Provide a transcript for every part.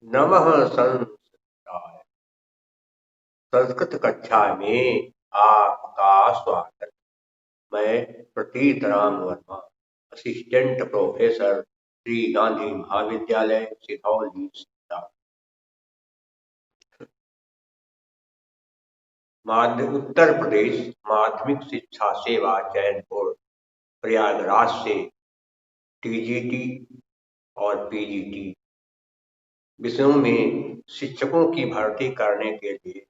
नमः संस्कृताय। संस्कृत कक्षा में आपका स्वागत। मैं प्रतीत राम वर्मा, असिस्टेंट प्रोफेसर, श्री गांधी महाविद्यालय, सिधौली, सीता। उत्तर प्रदेश माध्यमिक शिक्षा सेवा चयन बोर्ड प्रयागराज से टीजीटी और पीजीटी विषयों में शिक्षकों की भर्ती करने के लिए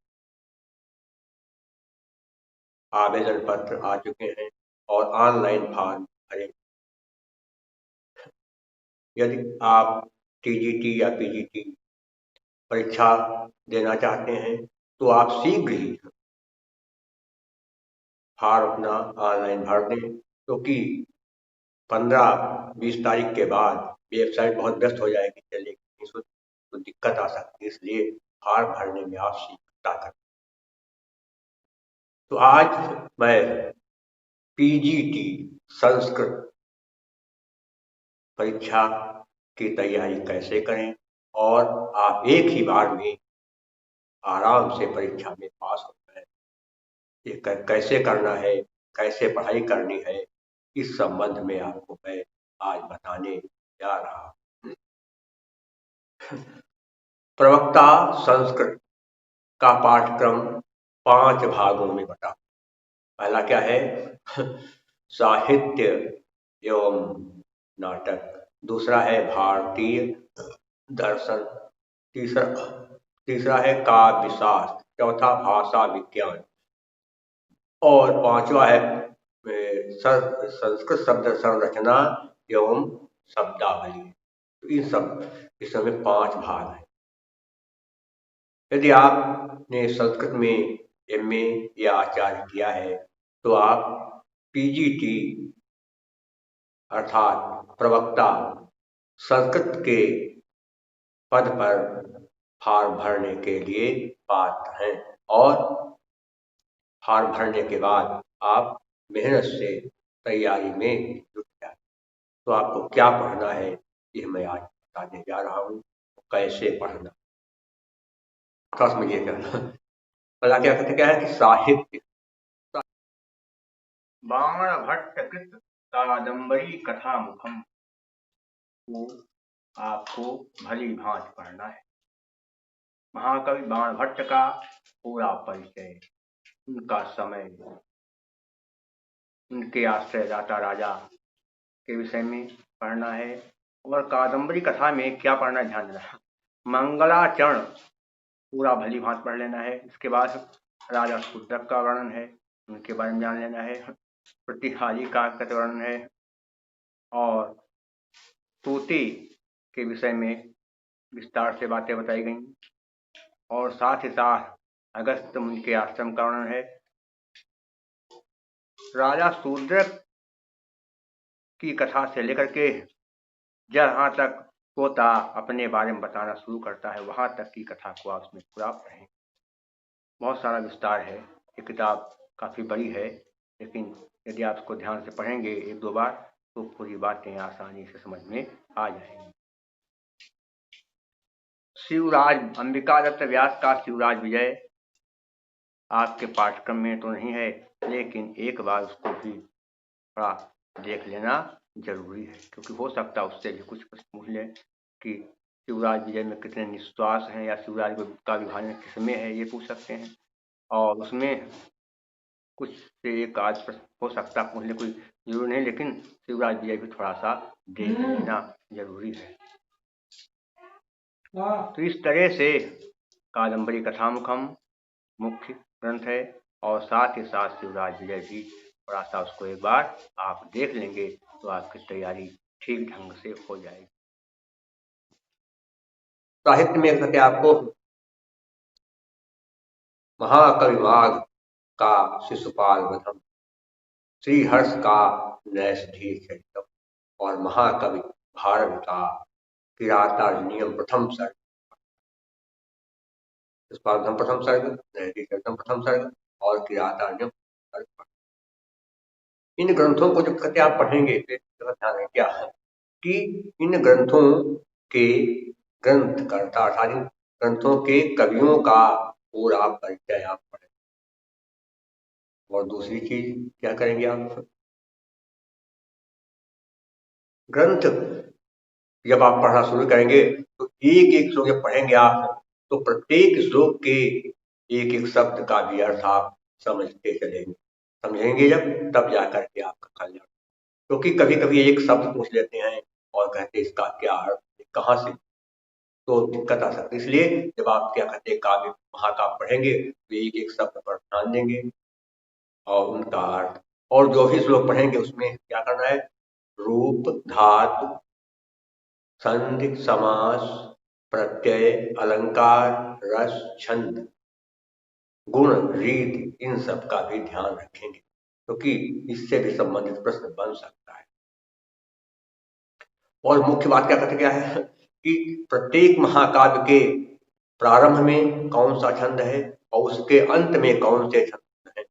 आवेदन पत्र आ चुके हैं और ऑनलाइन फॉर्म भरे। यदि आप टीजीटी या पीजीटी परीक्षा देना चाहते हैं तो आप शीघ्र ही फॉर्म अपना ऑनलाइन भर दें, क्योंकि 15-20 तारीख के बाद वेबसाइट बहुत व्यस्त हो जाएगी, चलेगी तो दिक्कत आ सकती है। इसलिए फॉर्म भरने में आप शीघ्रता करें। तो आज मैं पीजीटी संस्कृत परीक्षा की तैयारी कैसे करें और आप एक ही बार में आराम से परीक्षा में पास हो जाए, ये कैसे करना है, कैसे पढ़ाई करनी है, इस संबंध में आपको मैं आज बताने जा रहा हूँ। प्रवक्ता संस्कृत का पाठ्यक्रम 5 भागों में बटा। पहला क्या है? साहित्य एवं नाटक। दूसरा है भारतीय दर्शन। तीसरा तीसरा है काव्य शास्त्र। चौथा भाषा विज्ञान और पांचवा है संस्कृत शब्द संरचना एवं शब्दावली। तो इन सब इस समय 5 भाग हैं। यदि आपने संस्कृत में एमए या आचार्य किया है तो आप पीजीटी अर्थात प्रवक्ता संस्कृत के पद पर फॉर्म भरने के लिए पात्र हैं और फॉर्म भरने के बाद आप मेहनत से तैयारी में जुट जाए। तो आपको क्या पढ़ना है ये मैं आज बताने जा रहा हूँ। कैसे पढ़ना, खास समझिएगा। पहला क्या कहते क्या है कि साहित्य। बाण भट्ट कृत कादम्बरी कथा मुखम को आपको भली भांति पढ़ना है। महाकवि बाण भट्ट का पूरा परिचय, उनका समय, उनके आश्रयदाता राजा के विषय में पढ़ना है। और कादम्बरी कथा में क्या पढ़ना, ध्यान देना। मंगलाचरण पूरा भली भांति पढ़ लेना है। इसके बाद राजा शूद्रक का वर्णन है, उनके बारे में जान लेना है। प्रतिहारी का वर्णन है और तूती के विषय में विस्तार से बातें बताई गई और साथ ही साथ अगस्त मुनि के आश्रम का वर्णन है। राजा शूद्रक की कथा से लेकर के जहाँ तक पोता अपने बारे में बताना शुरू करता है वहां तक की कथा को आप उसमें पूरा पढ़ें। बहुत सारा विस्तार है, ये किताब काफ़ी बड़ी है, लेकिन यदि आप इसको ध्यान से पढ़ेंगे 1-2 बार तो पूरी बातें आसानी से समझ में आ जाएंगी। शिवराज अंबिका दत्त व्यास का शिवराज विजय आपके पाठ्यक्रम में तो नहीं है, लेकिन एक बार उसको भी थोड़ा देख लेना जरूरी है, क्योंकि हो सकता है उससे भी कुछ पूछ ले कि शिवराज विजय में कितने निश्वास हैं या शिवराज का विभाजन किसमें है, ये पूछ सकते हैं। और उसमें कुछ से एक आज हो सकता है पूछ ले, कोई जरूरी नहीं, लेकिन शिवराज विजय भी थोड़ा सा देख लेना जरूरी है। तो इस तरह से कादम्बरी कथामुखम मुख्य ग्रंथ है और साथ ही साथ शिवराज विजय भी थोड़ा सा उसको एक बार आप देख लेंगे तो आपकी तैयारी ठीक ढंग से हो जाएगी। साहित्य में कहते आपको महाकवि माघ का शिशुपाल वधम, श्रीहर्ष का नैषधीय चरितम और महाकवि भारत का किरातार्जुनीयम प्रथम सर्ग, शिशुपाल प्रथम सर्ग, नैषधीय चरितम प्रथम सर्ग और किरातार्जुनीयम सर्ग। इन ग्रंथों को जब कहते आप पढ़ेंगे तो ध्यान है क्या है कि इन ग्रंथों के ग्रंथकर्ता अर्थात इन ग्रंथों के कवियों का पूरा परिचय आप पढ़ें। और दूसरी चीज क्या करेंगे आप, ग्रंथ जब आप पढ़ना शुरू करेंगे तो एक एक श्लोक जब पढ़ेंगे आप, तो प्रत्येक श्लोक के एक एक शब्द का भी अर्थ आप समझते चलेंगे। समझेंगे जब, तब जाकर के आपका कल्याण। क्योंकि कभी कभी एक शब्द पूछ लेते हैं और कहते हैं इसका क्या अर्थ है, कहाँ से, तो दिक्कत आ सकती है। इसलिए जब आप क्या कहते हैं काव्य महाकाव्य पढ़ेंगे तो एक एक शब्द पर ध्यान देंगे और उनका अर्थ, और जो भी श्लोक पढ़ेंगे उसमें क्या करना है, रूप, धातु, संधि, समास, प्रत्यय, अलंकार, रस, छंद, गुण, रीति, इन सब का भी ध्यान रखेंगे, क्योंकि इससे भी संबंधित प्रश्न बन सकता है। और मुख्य बात क्या कहते क्या है कि प्रत्येक महाकाव्य के प्रारंभ में कौन सा छंद है और उसके अंत में कौन से छंद हैं,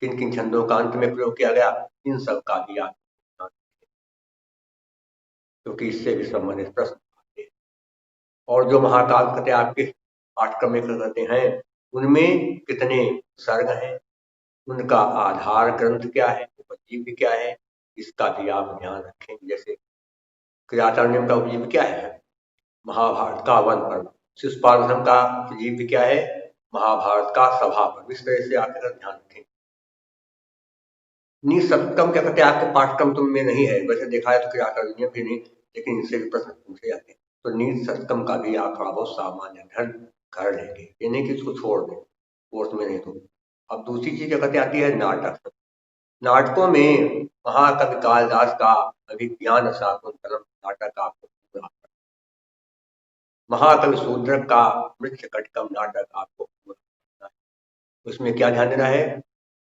किन किन छंदों का अंत में प्रयोग किया गया, इन सब का भी आप ध्यान रखें, क्योंकि इससे भी संबंधित प्रश्न आते हैं। और जो महाकाव्य कहते आपके पाठ्यक्रम में करते हैं उनमें कितने सर्ग हैं, उनका आधार ग्रंथ क्या है, उपजीव्य क्या है, इसका भी आप ध्यान रखेंगे। जैसे किरातार्ण्यम का उपजीव्य क्या है, महाभारत का वन पर्व, शिशुपाल का उपजीव्य क्या है, महाभारत का सभा पर्व। इस तरह से आप ध्यान रखेंगे। निसप्तम क्या कहते हैं आपके पाठ्यक्रम तुम में नहीं है, वैसे देखा है तो किरातार्ण्यम भी नहीं, लेकिन इनसे भी प्रश्न पूछे जाते हैं, तो नील सप्तम का भी आप थोड़ा बहुत सामान्य अध्ययन कर लेंगे, ये नहीं कि इसको छोड़ दें कोर्स में नहीं। तो अब दूसरी चीज क्या कहते आती है नाटक। नाटकों में महाकवि कालिदास का अभिज्ञान शाकुंतलम नाटक आपको पूरा, महाकवि शूद्रक का मृच्छकटकम नाटक आपको पूरा करना है। उसमें क्या ध्यान देना है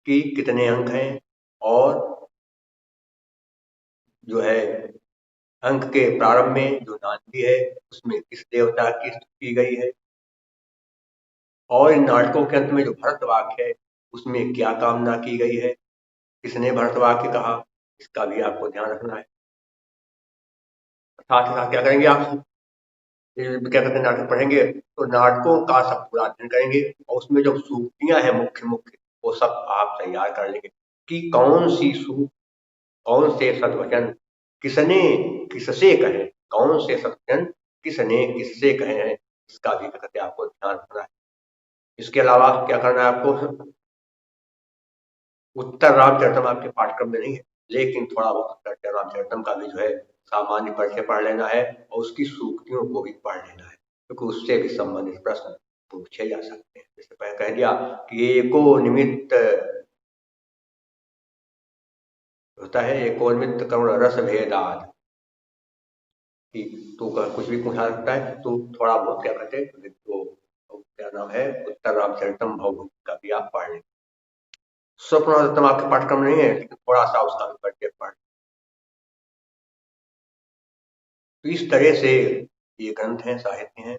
कि कितने अंक हैं, और जो है अंक के प्रारंभ में जो नांदी है उसमें किस देवता की स्तुति की गई है, और इन नाटकों के अंत में जो भरत वाक्य है उसमें क्या कामना की गई है, किसने भरत वाक्य कहा, इसका भी आपको ध्यान रखना है। साथ ही साथ क्या करेंगे आप, क्या कहते हैं नाटक पढ़ेंगे तो नाटकों का सब पूरा अध्ययन करेंगे, और उसमें जो सूक्तियां हैं मुख्य मुख्य वो सब आप तैयार कर लेंगे कि कौन सी सूक्त, कौन से सद्वचन किसने किससे कहे, कौन से सद्वचन किसने किससे कहे हैं, इसका भी कहते हैं आपको ध्यान रखना है। इसके अलावा क्या करना है आपको, उत्तर रामचरितम आपके पाठ्यक्रम में नहीं है, लेकिन थोड़ा बहुत उत्तर रामचरितम का भी जो है सामान्य परिचय पढ़ लेना है, और उसकी सूक्तियों को भी पढ़ लेना है, क्योंकि उससे भी संबंधित प्रश्न पूछे जा सकते हैं। जैसे पहले कह दिया कि एको निमित्त होता है, एको निमित्त करुण रस भेदाद, कि तो कुछ भी पूछा सकता है, तो थोड़ा बहुत क्या कहते हैं तो क्या नाम है उत्तर रामचरितम भवभूति का भी आप पढ़ लें। स्वप्न आपके पाठ्यक्रम नहीं है, लेकिन थोड़ा सा उसका भी परिचय पढ़। तो इस तरह से ये ग्रंथ हैं, साहित्य हैं,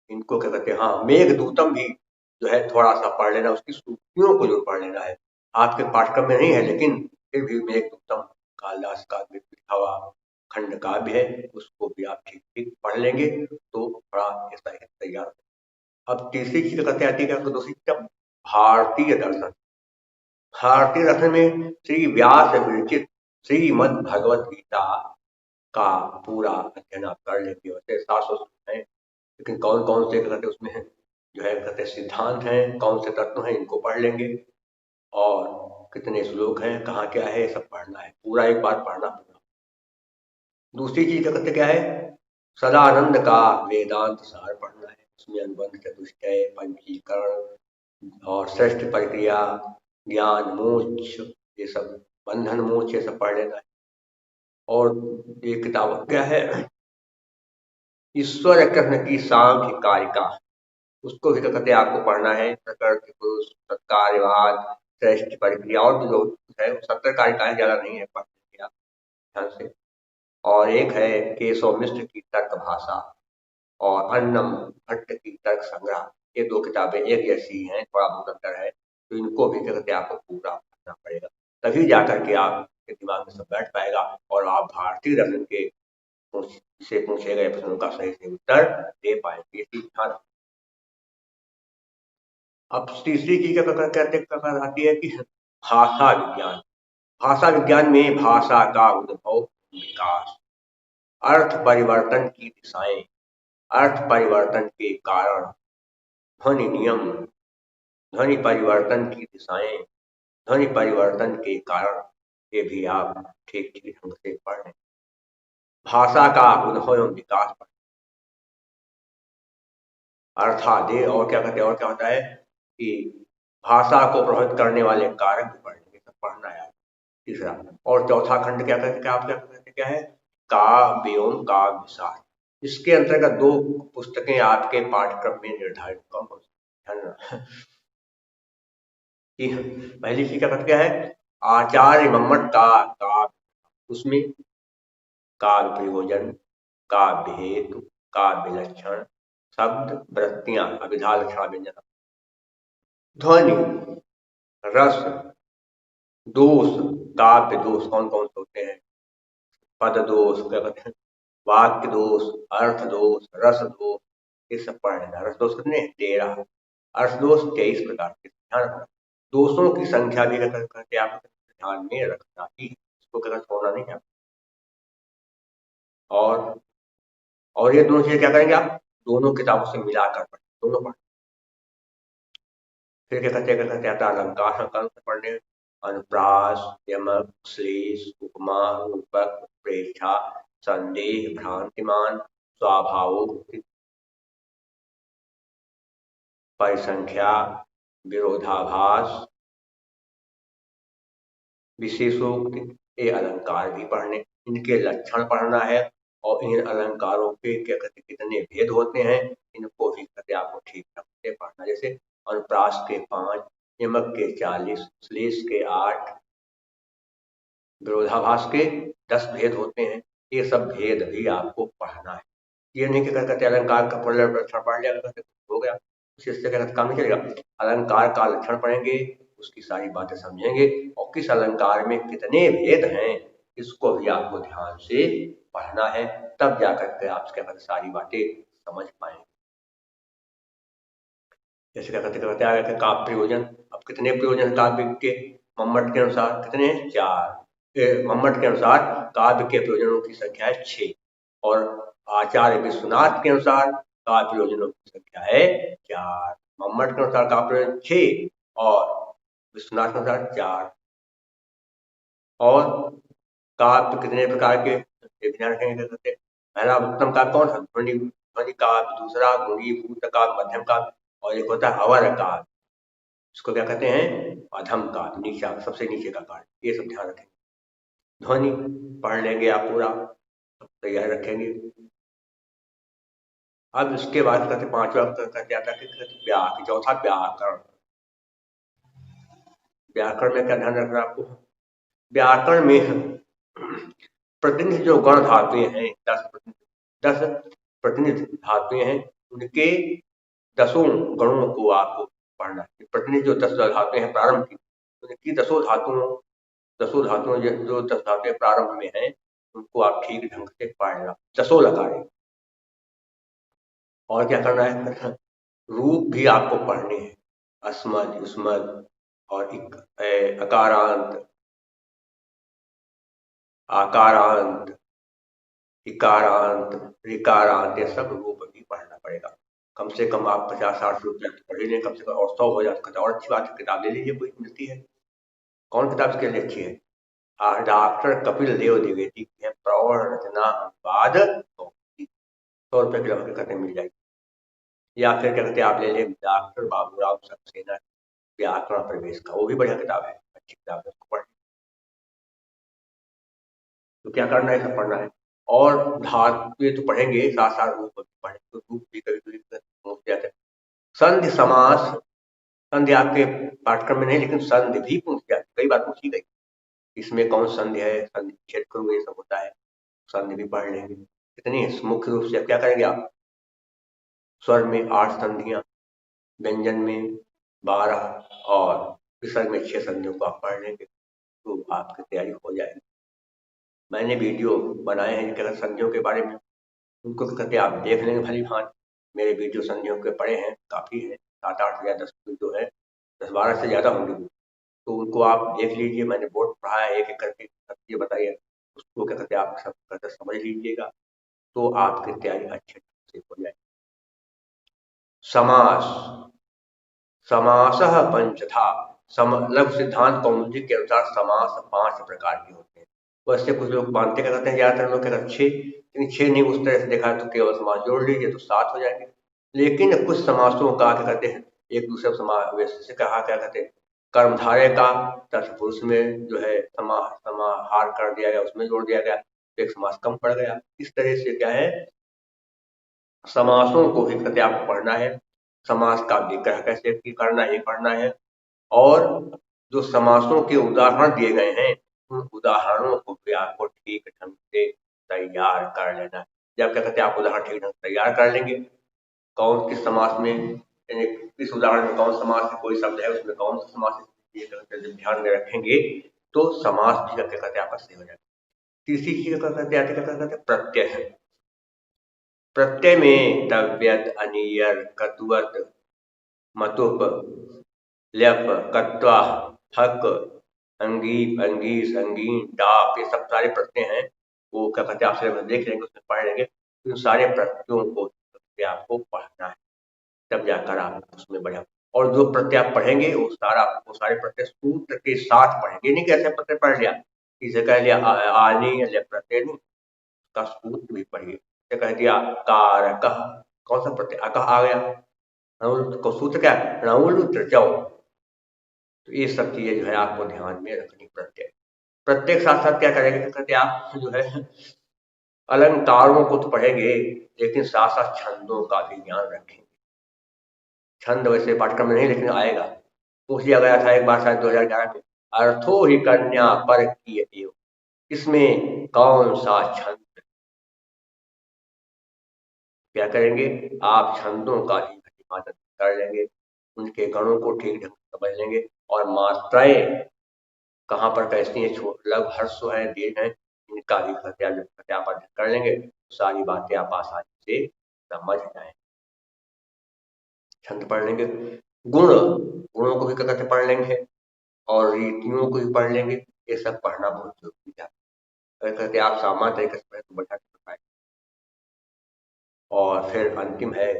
इनको क्या कहते हैं, हाँ मेघदूतम भी जो है थोड़ा सा पढ़ लेना, उसकी सूक्तियों को जो पढ़ लेना है, आपके पाठ्यक्रम में नहीं है, लेकिन फिर भी मेघदूतम कालिदास का लिखा हुआ खंड काव्य है, उसको भी आप ठीक ठीक पढ़ लेंगे तो थोड़ा ये साहित्य तैयार। अब तीसरी चीज कहते आती है, दूसरी चीज भारतीय दर्शन। भारतीय दर्शन में श्री व्यास विरचित श्रीमद भगवत गीता का पूरा अध्ययन आप कर लेंगे। वैसे 700 हैं, लेकिन कौन कौन से कहते उसमें है जो है कहते सिद्धांत हैं, कौन से तत्व हैं, इनको पढ़ लेंगे, और कितने श्लोक हैं, कहाँ क्या है, सब पढ़ना है, पूरा एक बार पढ़ना पड़ना। दूसरी चीज कहते क्या है, सदानंद का वेदांत सार पढ़ना है, उसमें अनुबंध, चतुष्टय, पंचीकरण और श्रेष्ठ प्रक्रिया, ज्ञान, मोक्ष, ये सब, बंधन मोक्ष, ये सब पढ़ लेना है। और ये किताब क्या है, ईश्वर कृष्ण की सांख्य कारिका, उसको भी कहते आपको पढ़ना है। प्रकृति पुरुष, सत्कार्यवाद, श्रेष्ठ प्रक्रिया, और भी जो है 70 कारिकाएं, ज्यादा नहीं है, पढ़ आप ध्यान से। और एक है केशव मिश्र की तर्क भाषा और अन्नम भट्ट की तर्क संग्रह, ये दो किताबें एक जैसी हैं, थोड़ा बहुत अंतर है, तो इनको भी कहते आपको पूरा पढ़ना पड़ेगा, तभी जाकर के आपके दिमाग में सब बैठ पाएगा और आप भारतीय दर्शन के से पूछे गए प्रश्नों का सही से उत्तर दे पाएंगे। ध्यान। अब तीसरी चीज क्या कहते आती है कि भाषा विज्ञान। भाषा विज्ञान में भाषा का उद्भव, विकास, अर्थ परिवर्तन की दिशाएं, अर्थ परिवर्तन के कारण, ध्वनि नियम, ध्वनि परिवर्तन की दिशाएं, ध्वनि परिवर्तन के कारण, ये भी आप ठीक ठीक ढंग से पढ़ लें। भाषा का उद्भव एवं विकास, अर्थादि, और क्या कहते हैं, और क्या होता है कि भाषा को प्रभावित करने वाले कारक भी पढ़ेंगे, सब पढ़ना है। तीसरा और चौथा खंड क्या कहते हैं, आप क्या कहते हैं, क्या है, काव्य एवं काव्य विचार। इसके अंतर्गत दो पुस्तकें आपके पाठ्यक्रम में निर्धारित कौन कौन सी कि पहली चीज क्या है, आचार्य मम्मट का काव्य, उसमें काव्य प्रयोजन, काव्य हेतु, काव्य लक्षण, शब्द वृत्तियां, अभिधा लक्षण व्यंजन, ध्वनि, रस, दोष, काव्य दोष कौन कौन से होते हैं, पद दोष, क्या कहते हैं, वाक्य दोष, अर्थ दोष, रस दोष, ये सब पढ़ लेना। रस दोष कितने, 13, अर्थ दोष 23 प्रकार के। ध्यान रखना, दोषों की संख्या भी करके आप ध्यान में रखना ही, इसको कभी छोड़ना नहीं है। और ये दोनों चीजें क्या करेंगे आप, दोनों किताबों से मिलाकर पढ़ें, दोनों पढ़। फिर क्या कहते हैं, अलंकार संकल्प से पढ़ने, अनुप्रास, यमक, श्लेष, उपमा, रूपक, प्रेक्षा, संदेह, भ्रांतिमान, स्वाभावोक्ति, परिसंख्या, विरोधाभास, विशेषोक्ति, ये अलंकार भी पढ़ने, इनके लक्षण पढ़ना है, और इन अलंकारों के क्या कहते कितने भेद होते हैं, इनको भी कहते आपको ठीक ढंग से पढ़ना। जैसे अनुप्रास के 5, यमक के 40, श्लेष के 8, विरोधाभास के 10 भेद होते हैं, ये सब भेद भी आपको पढ़ना है। ये नहीं कि कहते अलंकार का लक्षण पढ़ लिया हो गया, उससे क्या काम नहीं चलेगा। अलंकार का लक्षण पढ़ेंगे, उसकी सारी बातें समझेंगे, और किस अलंकार में कितने भेद हैं, इसको भी आपको ध्यान से पढ़ना है, तब जाकर के आप क्या कहते सारी बातें समझ पाएंगे। जैसे क्या कहते आगे काव्य प्रयोजन। अब कितने प्रयोजन काव्य के, मम्मट के अनुसार कितने हैं, 4। मम्मट के अनुसार काव्य के प्रयोजनों की संख्या है 6, और आचार्य विश्वनाथ के अनुसार काव्य प्रयोजनों की संख्या है 4। मम्मट के अनुसार काव्य प्रयोजन 6 और विश्वनाथ के अनुसार 4। और काव्य कितने प्रकार के, ध्यान रखेंगे। पहला उत्तम काव्य कौन सा, ध्वनि, ध्वनि काव्य, दूसरा गुणीभूत काव्य, मध्यम काव्य, और एक होता है अवर काव्य, इसको क्या कहते हैं, अधम काव्य, नीचा, सबसे नीचे का काव्य। ये सब ध्यान रखेंगे। ध्वनि पढ़ लेंगे आप पूरा, तैयार रखेंगे। अब इसके बाद कहते 5वां कहते आता है चौथा व्याकरण। व्याकरण में क्या ध्यान रखना आपको, व्याकरण में प्रतिनिधि जो गण धातुएं हैं, 10 प्रतिनिधि धातुएं हैं, उनके 10 गणों को आपको पढ़ना है। प्रतिनिधि जो 10 धातुएं हैं प्रारंभ की, उनकी 10 धातुओं जो 10 धातुएं प्रारंभ में हैं, उनको आप ठीक ढंग से पढ़ना, 10 लगा। और क्या करना है, रूप भी आपको पढ़ने हैं, अस्मद, युष्मद, और अकारांत, आकारांत, इकारांत, ऋकारांत, ये सब रूप भी पढ़ना पड़ेगा। कम से कम आप 50-60 रुपये पढ़ ही लें, कम से कम, और 100 हो जाता, और अच्छी बात है, किताब ले लीजिए, कोई मिलती है। कौन किताब इसके लिए अच्छी है, डॉक्टर कपिल देव द्विवेदी की है, प्रौढ़ रचना अनुवाद, 100 रुपये किलो करने मिल जाएगी। या फिर क्या कहते हैं, आप ले लें डॉक्टर बाबूराव सक्सेना व्याकरण प्रवेश का, वो भी बढ़िया किताब है, अच्छी किताब है, उसको पढ़ें। तो क्या करना है, सब पढ़ना है। और धातु तो पढ़ेंगे, साथ साथ रूप भी पढ़ेंगे, तो रूप भी कभी कभी जाते हैं। संधि समास, संधि आपके पाठ्यक्रम में नहीं, लेकिन संधि भी पूछ जाती, कई बार पूछी गई, इसमें कौन संधि है, संधि छेद करो, ये सब होता है, संधि भी पढ़ लेंगे। कितनी मुख्य रूप से क्या करेंगे आप, स्वर में 8 संधियां, व्यंजन में 12, और विसर्ग में 6 संधियों को आप पढ़ लेंगे, तो आपकी तैयारी हो जाएगी। मैंने वीडियो बनाए हैं क्या संधियों के बारे में, उनको क्या कहते हैं आप देख लेंगे भली भांति। मेरे वीडियो संधियों के पड़े हैं, काफ़ी हैं, 7-8 या 10 वीडियो है, 10-12 से ज़्यादा होंगे। तो उनको आप देख लीजिए, मैंने बोर्ड पढ़ा है एक एक करके, सब चीज़ें बताइए, उसको क्या कहते हैं आप सब कहते समझ लीजिएगा, तो आपकी तैयारी अच्छे से हो जाएगी। समास, समासः पंचधा। लघु सिद्धांत कौमुदी के अनुसार समास 5 प्रकार के होते हैं। वैसे कुछ लोग मानते क्या करते हैं, ज्यादातर लोग क्या करते हैं 6, लेकिन 6 नहीं, उस तरह से देखा है तो केवल समास जोड़ लीजिए तो 7 हो जाएंगे। लेकिन कुछ समासों का क्या कहते हैं एक दूसरे समावेश से कहा क्या कहते हैं, कर्मधारय का तत्पुरुष में जो है समाहार कर दिया गया, उसमें जोड़ दिया गया, तो एक समास कम पड़ गया। इस तरह से क्या है, समासों को भी कहते आपको पढ़ना है, समास का विग्रह कैसे करना है ये पढ़ना है, और जो समासों के उदाहरण दिए गए हैं उन उदाहरणों को भी आपको ठीक ढंग से तैयार कर लेना है। जब क्या कहते हैं आप उदाहरण ठीक ढंग से तैयार कर लेंगे, कौन किस समास में, यानी किस उदाहरण में कौन समास है, कोई शब्द है उसमें कौन सा समास है, ये कहते हैं जब ध्यान में रखेंगे तो समास भी क्या कहते हैं आपका सही हो जाएगा। तीसरी चीज क्या कहते हैं, क्या कहते हैं प्रत्यय है। प्रत्यय में तव्यत, अनियर, कतुवत, मतुप, ल्यप, कत्वा, हक, अंगीप, अंगीस, अंगीन, डाप, ये सब सारे प्रत्यय हैं। वो क्या कहते हैं आप सिलेबस देख लेंगे, उसमें पढ़ लेंगे, इन सारे प्रत्ययों को आपको पढ़ना है, तब जाकर आप उसमें बढ़िया। और जो प्रत्यय आप पढ़ेंगे वो सारे प्रत्यय सूत्र के साथ पढ़ेंगे, नहीं कैसे प्रत्यय पढ़ लिया, इसे कह लिया आनी या प्रत्यय नहीं, का सूत्र भी पढ़िए। जैसे कह दिया कारकः, कौन सा प्रत्यय अकः आ गया, सूत्र क्या है णउल त्रिचौ, तो ये सब चीजें जो है आपको ध्यान में रखनी। प्रत्यय प्रत्येक साथ साथ क्या करेंगे, कहते आप जो है अलंकारों को तो पढ़ेंगे, लेकिन साथ साथ छंदों का भी ज्ञान रखेंगे। छंद वैसे पाठ्यक्रम में नहीं, लेकिन आएगा। पूछ लिया गया था एक बार शायद 2011 में, अर्थो ही कन्या पर किए, इसमें कौन सा छंद, क्या करेंगे आप छंदों का ही हिफाजत कर लेंगे, उनके गणों को ठीक ढंग से समझ लेंगे, और मात्राएं कहाँ पर कैसी हैं, लघु हर्ष है, दीर्घ है, इनका भी सत्यापन कर लेंगे, सारी बातें आप आसानी से समझ जाए। छंद पढ़ लेंगे, गुणों को भी क्या कहते पढ़ लेंगे, और रीतियों को भी पढ़ लेंगे। ये सब पढ़ना बहुत जरूरी है, अगर कहते आप सामान्य तरीके से पढ़े तो बढ़िया पाए। और फिर अंतिम है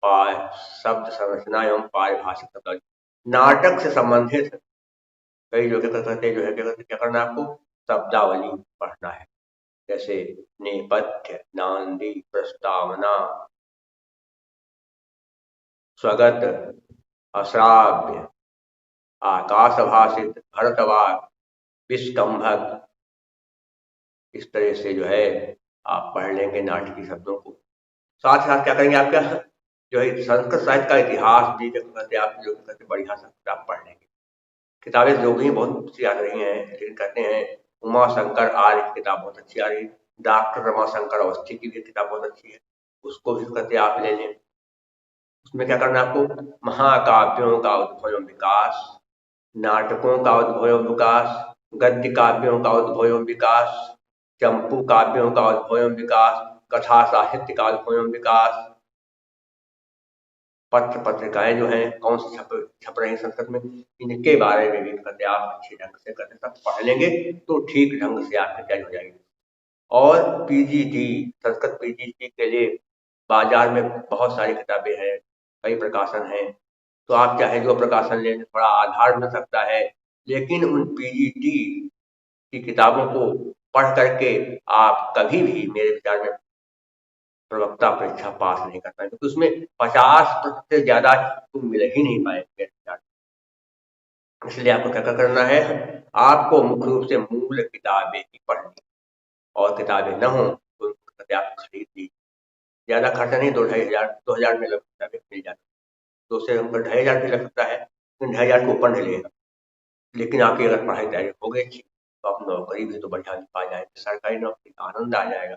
पाय शब्द संरचना एवं पारिभाषिक शब्द, नाटक से संबंधित कई जो क्या कहते जो है क्या करना है आपको, शब्दावली पढ़ना है, जैसे नेपथ्य, नांदी, प्रस्तावना, स्वगत, अश्राव्य, आकाशभाषित, भरतवाक, विष्कंभक, इस तरह से जो है आप पढ़ लेंगे नाटकीय शब्दों को। साथ ही साथ क्या करेंगे, आपका जो है संस्कृत साहित्य का इतिहास भी कहते आप जो कहते बढ़िया संस्कृत आप पढ़ लेंगे। किताबें जो भी बहुत सी आ रही हैं, लेकिन कहते हैं उमा शंकर आर्य की किताब बहुत अच्छी आ रही है, डॉक्टर रमाशंकर अवस्थी की भी किताब बहुत अच्छी है, उसको भी कहते आप ले लें। उसमें क्या करना है आपको, महाकाव्यों का उद्भव एवं विकास, नाटकों का उद्भव एवं विकास, गद्य काव्यों का उद्भव एवं विकास, चंपू काव्यों का उद्भव एवं विकास, कथा साहित्य का उद्भव एवं विकास, पत्र पत्रिकाएं जो हैं कौन सी छप रही संस्कृत में, इनके बारे में भी कहते आप अच्छे ढंग से कहते सब पढ़ लेंगे तो ठीक ढंग से आपकी तैयारी हो जाएगी। और पीजीटी, संस्कृत पीजीटी के लिए बाजार में बहुत सारी किताबें हैं, कई प्रकाशन हैं, तो आप चाहे जो प्रकाशन लें, थोड़ा आधार मिल सकता है, लेकिन उन पीजीटी की किताबों को पढ़ करके आप कभी भी मेरे विचार में प्रवक्ता परीक्षा पास नहीं कर पाएंगे, तो उसमें 50% से ज्यादा तो मिल ही नहीं पाएंगे। इसलिए आपको क्या क्या करना है, आपको मुख्य रूप से मूल किताबें ही पढ़नी, और किताबें न हो तो उनको आप खरीद लीजिए, ज्यादा खर्चा नहीं, 2-2.5 हजार, 2 हजार में लगभग किताबें मिल जाती, 2 से 2.5 हजार भी लग सकता है, लेकिन 2.5 हजार के ऊपर नहीं लगेगा। लेकिन आपकी अगर पढ़ाई तैयारी हो गई अच्छी, तो आप नौकरी भी तो बढ़िया पा जाएंगे, सरकारी नौकरी का आनंद आ जाएगा।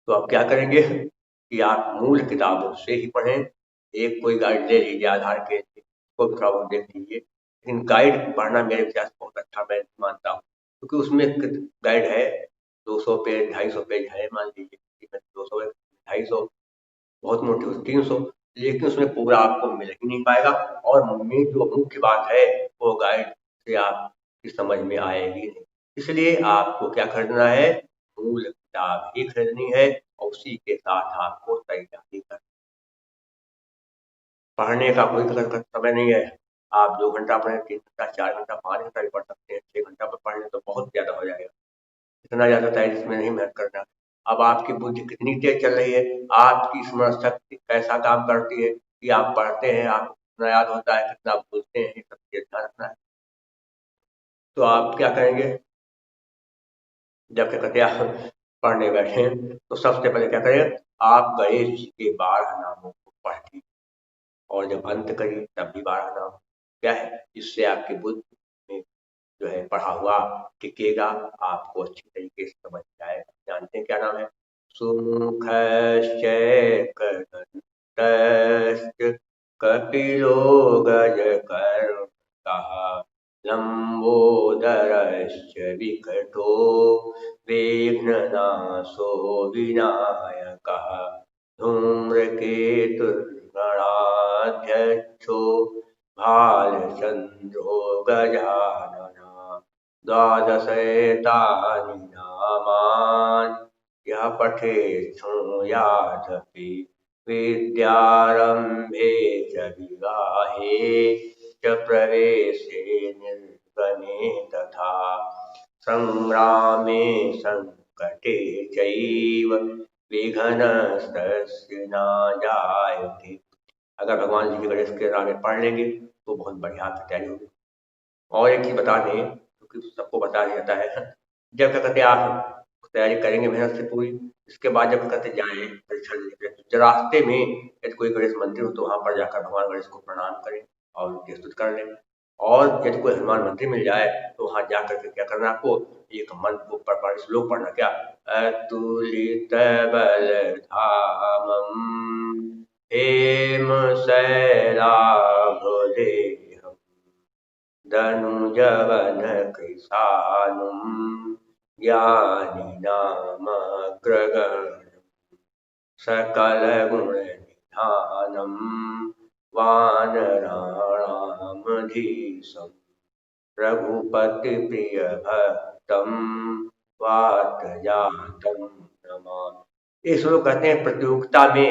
तो आप क्या करेंगे कि आप मूल किताबों से ही पढ़ें, एक कोई गाइड ले लीजिए आधार के, को भी थोड़ा बहुत देख लीजिए, लेकिन गाइड पढ़ना मेरे विचार से बहुत अच्छा मैं मानता हूँ, क्योंकि उसमें गाइड है 200 पेज 250 पेज है, मान लीजिए 200 250 बहुत मोटी होती 300, लेकिन उसमें पूरा आपको मिल ही नहीं पाएगा। और मेन जो मुख्य बात है वो गाइड से आपकी समझ में आएगी नहीं। इसलिए आपको क्या खरीदना है, मूल किताब ही खरीदनी है और उसी के साथ आपको तैयारी करनी। पढ़ने का कोई समय नहीं है, आप 2 घंटा पढ़ें, 3 घंटा 4 घंटा 5 घंटा भी पढ़ सकते हैं, 6 घंटा पर पढ़ लें तो बहुत ज़्यादा हो जाएगा। इतना ज़्यादा टाइम इसमें नहीं मेहनत करना। अब आपकी बुद्धि कितनी तेज चल रही है, आपकी स्मरण शक्ति कैसा काम करती है कि आप पढ़ते हैं, आपको कितना याद होता है, कितना भूलते हैं, ये सब चीज़ ध्यान रखना है। तो आप क्या करेंगे, जब क्या कहते हैं आप पढ़ने बैठे तो सबसे पहले क्या करें, आप गणेश जी के 12 नामों को पढ़िए और जब अंत करिए तब भी 12 नाम। क्या है, इससे आपकी बुद्धि में जो है पढ़ा हुआ टिकेगा, आपको अच्छी तरीके से समझ में आएगा। जानते हैं क्या नाम है, सुमुखश्चैकदन्तश्च कपिलो गजकर्णकः लम्बोदरश्च विकटो विघ्ननाशो विनायकः धूम्रकेतुर्गणाध्यक्षो भालचन्द्रो गजाननः। द्वादशैतानि नामानि यः पठेत् शृणुयादपि विद्यारम्भे च विवाहे च प्रवेशे निर्गमे तथा संग्रामे संकटे चैव विघ्नस्तस्य न जायते। अगर भगवान जी के गणेश के रामायण पढ़ लेंगे तो बहुत बढ़िया तैयारी होगी। और एक चीज बता दें क्योंकि सबको बता नहीं जाता है, जब क्या कहते हैं आप तैयारी करेंगे मेहनत से पूरी, इसके बाद जब कहते जाएं परीक्षा देने के लिए, तो रास्ते में यदि कोई गणेश मंदिर हो तो वहां पर जाकर भगवान गणेश को प्रणाम करें और उनकी स्तुति कर लें। और यदि कोई हनुमान मंदिर मिल जाए तो वहां जाकर के क्या करना, आपको एक मंत्र को पढ़ श्लोक पढ़ना, क्या, अतुलित बल धामम हेम शैलाभुदेहम् धनुजवन कृशानुम् ज्ञानिनामग्रगण्यम् सकलगुणनिधानम् वानराणामधीशम् रघुपतिप्रियभक्तम् वातजातं नमामि। ये श्लोक कहते हैं प्रतियोगिता में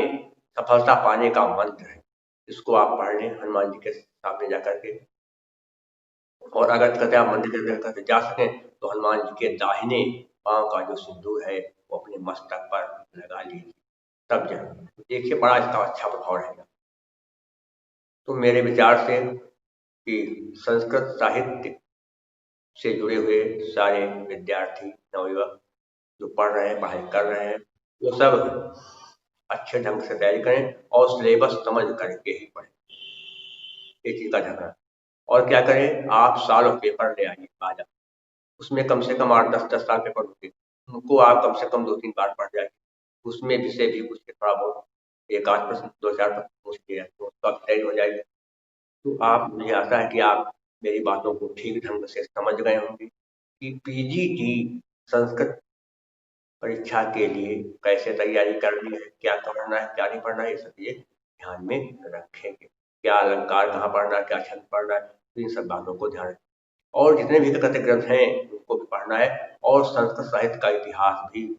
सफलता पाने का मंत्र है। इसको आप पढ़ लें हनुमान जी के सामने जाकर के, और अगर कहते आप मंदिर के अंदर कहते जा सकें तो हनुमान जी के दाहिने पांव का जो सिंदूर है वो अपने मस्तक पर लगा लीजिए, तब जाए देखिए बड़ा इसका अच्छा प्रभाव रहेगा। तो मेरे विचार से कि संस्कृत साहित्य से जुड़े हुए सारे विद्यार्थी नवयुवक जो पढ़ रहे हैं, पढ़ाई कर रहे हैं, वो सब अच्छे ढंग से तैयारी करें और सिलेबस समझ करके ही पढ़ें, ये चीज का ध्यान रखें। और क्या करें, आप सालों पेपर ले आइए बाजा, उसमें कम से कम 8-10 साल पेपर होते हैं, उनको आप कम से कम 2-3 बार पढ़ जाइए, उसमें विषय भी कुछ थोड़ा बहुत 1-8 प्रश्न 2-4 प्रश्न पूछ लिया तो उसका तैयारी हो जाएगी। तो आप, मुझे आशा है कि आप मेरी बातों को ठीक ढंग से समझ गए होंगे कि पीजीटी संस्कृत परीक्षा के लिए कैसे तैयारी करनी है, क्या पढ़ना है क्या नहीं पढ़ना है, ये सब ये ध्यान में रखेंगे। क्या अलंकार कहाँ पढ़ना है, क्या छंद पढ़ना है, तो इन सब बातों को ध्यान रखें। और जितने भी कथित ग्रंथ हैं उनको भी पढ़ना है और संस्कृत साहित्य का इतिहास भी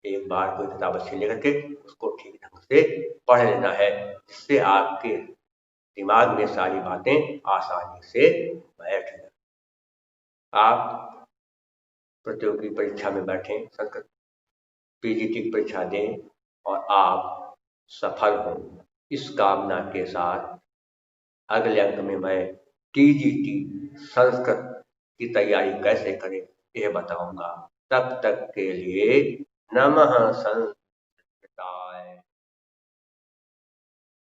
एक बार कोई किताब अच्छी लेकर के उसको ठीक ढंग से पढ़ लेना है, जिससे आपके दिमाग में सारी बातें आसानी से बैठ जाए। आप प्रतियोगी परीक्षा में बैठें, संस्कृत पीजीटी की परीक्षा दें और आप सफल हों, इस कामना के साथ अगले अंक में मैं टीजीटी संस्कृत की तैयारी कैसे करें यह बताऊंगा। तब तक के लिए नमः संस्कृत।